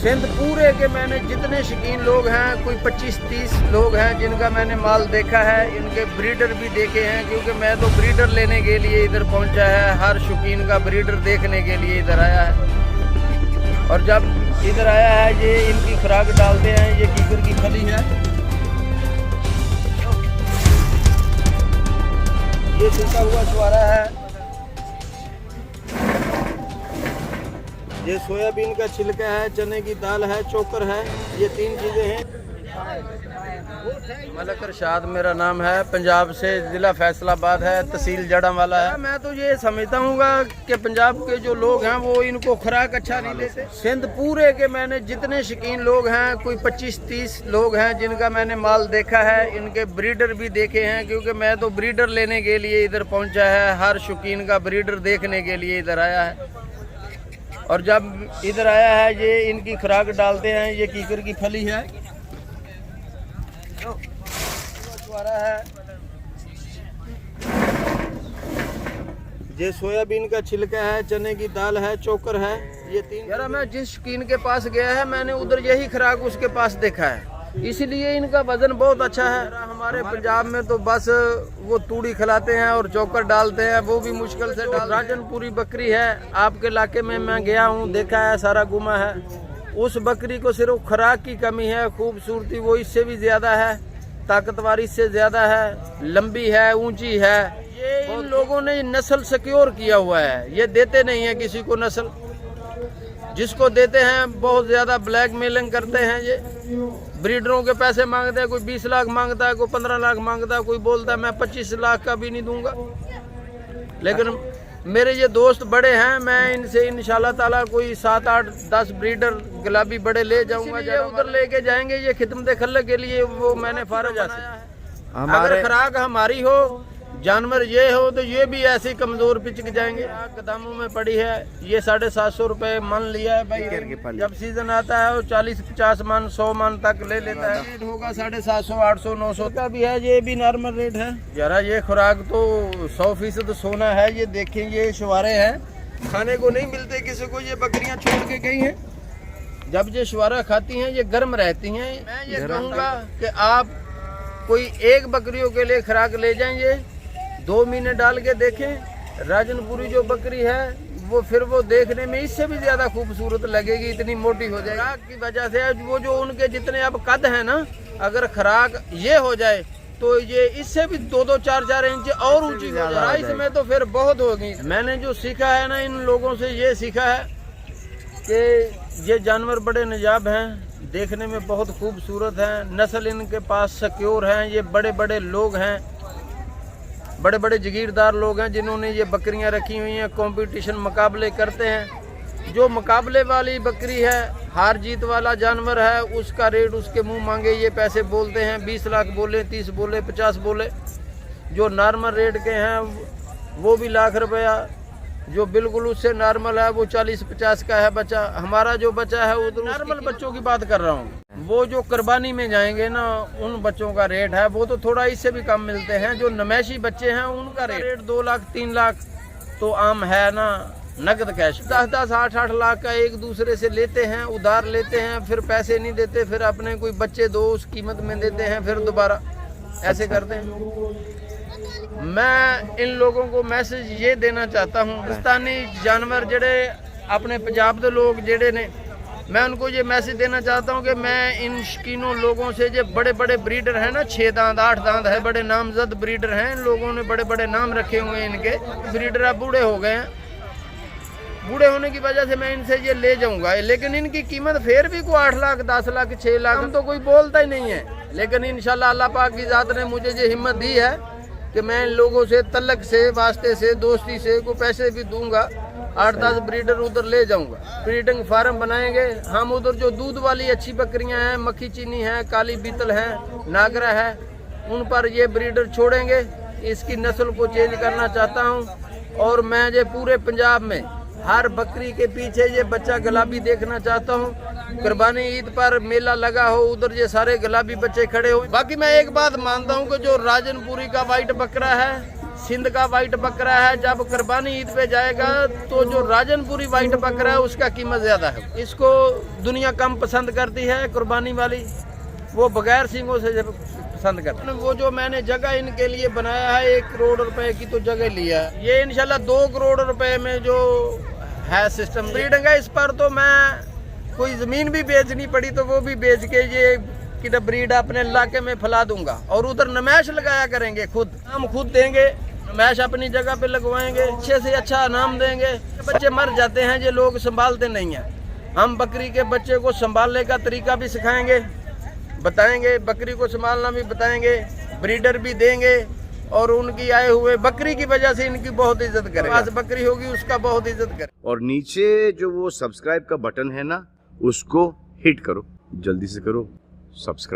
सिंध पूरे के मैंने जितने शौकीन लोग हैं, कोई 25-30 लोग हैं जिनका मैंने माल देखा है। इनके ब्रीडर भी देखे हैं, क्योंकि मैं तो ब्रीडर लेने के लिए इधर पहुंचा है। हर शौकीन का ब्रीडर देखने के लिए इधर आया है। और जब इधर आया है, ये इनकी खुराक डालते हैं। ये कीकर की फली है, ये छिलका हुआ छुआरा है, ये सोयाबीन का छिलका है, चने की दाल है, चोकर है। ये 3 चीज़ें हैं। मलक अरशाद मेरा नाम है, पंजाब से, ज़िला फैसलाबाद है, तहसील जड़ांवाला है। मैं तो ये समझता हूँ कि पंजाब के जो लोग हैं वो इनको खुराक अच्छा नहीं देते। सिंध पूरे के मैंने जितने शौकीन लोग हैं, कोई 25-30 लोग हैं जिनका मैंने माल देखा है। इनके ब्रीडर भी देखे हैं, क्योंकि मैं तो ब्रीडर लेने के लिए इधर पहुँचा है। हर शौकीन का ब्रीडर देखने के लिए इधर आया है। और जब इधर आया है, ये इनकी खुराक डालते हैं। ये कीकर की फली है, है, ये सोयाबीन का छिलका है, चने की दाल है, चोकर है। ये 3। यार मैं जिस शौकीन के पास गया है, मैंने उधर यही खुराक उसके पास देखा है, इसलिए इनका वजन बहुत अच्छा है। हमारे पंजाब में तो बस वो तूड़ी खिलाते हैं और चोकर डालते हैं, वो भी मुश्किल से डाल। राजनपुरी बकरी है, आपके इलाके में मैं गया हूँ, देखा है, सारा गुमा है। उस बकरी को सिर्फ खुराक की कमी है, खूबसूरती वो इससे भी ज्यादा है, ताकतवर इससे ज्यादा है, लंबी है, ऊंची है। ये इन लोगों ने नस्ल सिक्योर किया हुआ है, ये देते नहीं है किसी को नस्ल। जिसको देते हैं बहुत ज्यादा ब्लैकमेलिंग करते हैं। ये ब्रीडरों के पैसे मांगते हैं, कोई 20 लाख मांगता है, कोई 15 लाख मांगता है, कोई बोलता है मैं 25 लाख का भी नहीं दूंगा। लेकिन मेरे ये दोस्त बड़े हैं, मैं इनसे इंशाल्लाह ताला कोई 7, 8, 10 ब्रीडर गुलाबी बड़े ले जाऊंगा। ये उधर लेके जाएंगे, ये खिदमत खल्ल के लिए वो मैंने फारज बनाया है। अगर खुराक हमारी हो, जानवर ये हो, तो ये भी ऐसे कमजोर पिचक जाएंगे। दामों में पड़ी है, ये 750 रुपए मन लिया है भाई। जब सीजन आता है वो 40-50 मन 100 मन तक ले लेता है। रेट होगा 750, 800, 900 का भी है। ये भी नॉर्मल रेट है। जरा ये खुराक तो 100% सोना है। ये देखें, ये शुवारे हैं, खाने को नहीं मिलते किसी को। ये बकरियां छोड़ के गई हैं, जब ये शुवारा खाती हैं ये गर्म रहती हैं। मैं ये कहूँगा कि आप कोई एक बकरियों के लिए खुराक ले जाएंगे, 2 महीने डाल के देखें। राजनपुरी जो बकरी है वो फिर वो देखने में इससे भी ज्यादा खूबसूरत लगेगी, इतनी मोटी हो जाएगी। खुराक की वजह से वो जो उनके जितने अब कद है ना, अगर खुराक ये हो जाए तो ये इससे भी 2-2, 4-4 इंच और ऊंची हो जाए। इसमें तो फिर बहुत होगी। मैंने जो सीखा है ना, इन लोगों से ये सीखा है कि ये जानवर बड़े निजाब हैं, देखने में बहुत खूबसूरत हैं, नस्ल इनके पास सिक्योर हैं। ये बड़े बड़े लोग हैं, बड़े बड़े जागीरदार लोग हैं जिन्होंने ये बकरियां रखी हुई हैं। कंपटीशन मुकाबले करते हैं। जो मुकाबले वाली बकरी है, हार जीत वाला जानवर है, उसका रेट उसके मुंह मांगे ये पैसे बोलते हैं। 20 लाख बोले, 30 बोले, 50 बोले। जो नॉर्मल रेट के हैं वो भी लाख रुपया। जो बिल्कुल उससे नॉर्मल है वो 40-50 का है बच्चा। हमारा जो बच्चा है वो तो नॉर्मल बच्चों की बात कर रहा हूँ। वो जो कुर्बानी में जाएंगे ना, उन बच्चों का रेट है वो तो थोड़ा इससे भी कम मिलते हैं। जो नमैशी बच्चे हैं उनका रेट 2 लाख 3 लाख तो आम है ना। नकद कैश 10-10, 8-8 लाख का एक दूसरे से लेते हैं, उधार लेते हैं, फिर पैसे नहीं देते, फिर अपने कोई बच्चे दो उस कीमत में देते हैं, फिर दोबारा ऐसे करते हैं। मैं इन लोगों को मैसेज ये देना चाहता हूँ, पाकिस्तानी जानवर जेड़े अपने पंजाब के लोग जेड़े ने, मैं उनको ये मैसेज देना चाहता हूँ कि मैं इन शकीनों लोगों से, जो बड़े बड़े ब्रीडर हैं ना, 6 दांत 8 दांत है, बड़े नामजद ब्रीडर हैं। इन लोगों ने बड़े बड़े नाम रखे हुए हैं। इनके ब्रीडर अब बूढ़े हो गए हैं। बूढ़े होने की वजह से मैं इनसे ये ले जाऊंगा, लेकिन इनकी कीमत फिर भी कोई 8 लाख 10 लाख 6 लाख हम तो कोई बोलता ही नहीं है। लेकिन इंशाल्लाह अल्लाह पाक की ज़ात ने मुझे ये हिम्मत दी है कि मैं इन लोगों से तलक से, वास्ते से, दोस्ती से को पैसे भी दूंगा। 8-10 ब्रीडर उधर ले जाऊंगा, ब्रीडिंग फार्म बनाएंगे हम उधर। जो दूध वाली अच्छी बकरियां हैं, मक्खी चीनी है, काली बीतल है, नागरा है, उन पर ये ब्रीडर छोड़ेंगे। इसकी नस्ल को चेंज करना चाहता हूं। और मैं ये पूरे पंजाब में हर बकरी के पीछे ये बच्चा गुलाबी देखना चाहता हूँ। कुर्बानी ईद पर मेला लगा हो, उधर ये सारे गुलाबी बच्चे खड़े हो। बाकी मैं एक बात मानता हूँ कि जो राजनपुरी का वाइट बकरा है, सिंध का वाइट बकरा है, जब कुर्बानी ईद पे जाएगा तो जो राजनपुरी वाइट बकरा है उसका कीमत ज्यादा है। इसको दुनिया कम पसंद करती है कुर्बानी वाली, वो बगैर सींगों से जब पसंद करते हैं। वो जो मैंने जगह इनके लिए बनाया है 1 करोड़ रुपए की तो जगह लिया है, ये इंशाल्लाह 2 करोड़ रुपए में जो है सिस्टम ब्रीडिंग है। इस पर तो मैं कोई जमीन भी बेचनी पड़ी तो वो भी बेच के ये कि ब्रीड अपने इलाके में फैला दूंगा। और उधर नमैश लगाया करेंगे, खुद हम खुद देंगे, नमैश अपनी जगह पे लगवाएंगे, अच्छे से अच्छा इनाम देंगे। बच्चे मर जाते हैं, ये लोग संभालते नहीं हैं। हम बकरी के बच्चे को संभालने का तरीका भी सिखाएंगे, बताएंगे, बकरी को संभालना भी बताएंगे, ब्रीडर भी देंगे। और उनकी आए हुए बकरी की वजह से इनकी बहुत इज्जत करें। आज बकरी होगी उसका बहुत इज्जत करें। और नीचे जो वो सब्सक्राइब का बटन है ना, उसको हिट करो, जल्दी से करो सब्सक्राइब।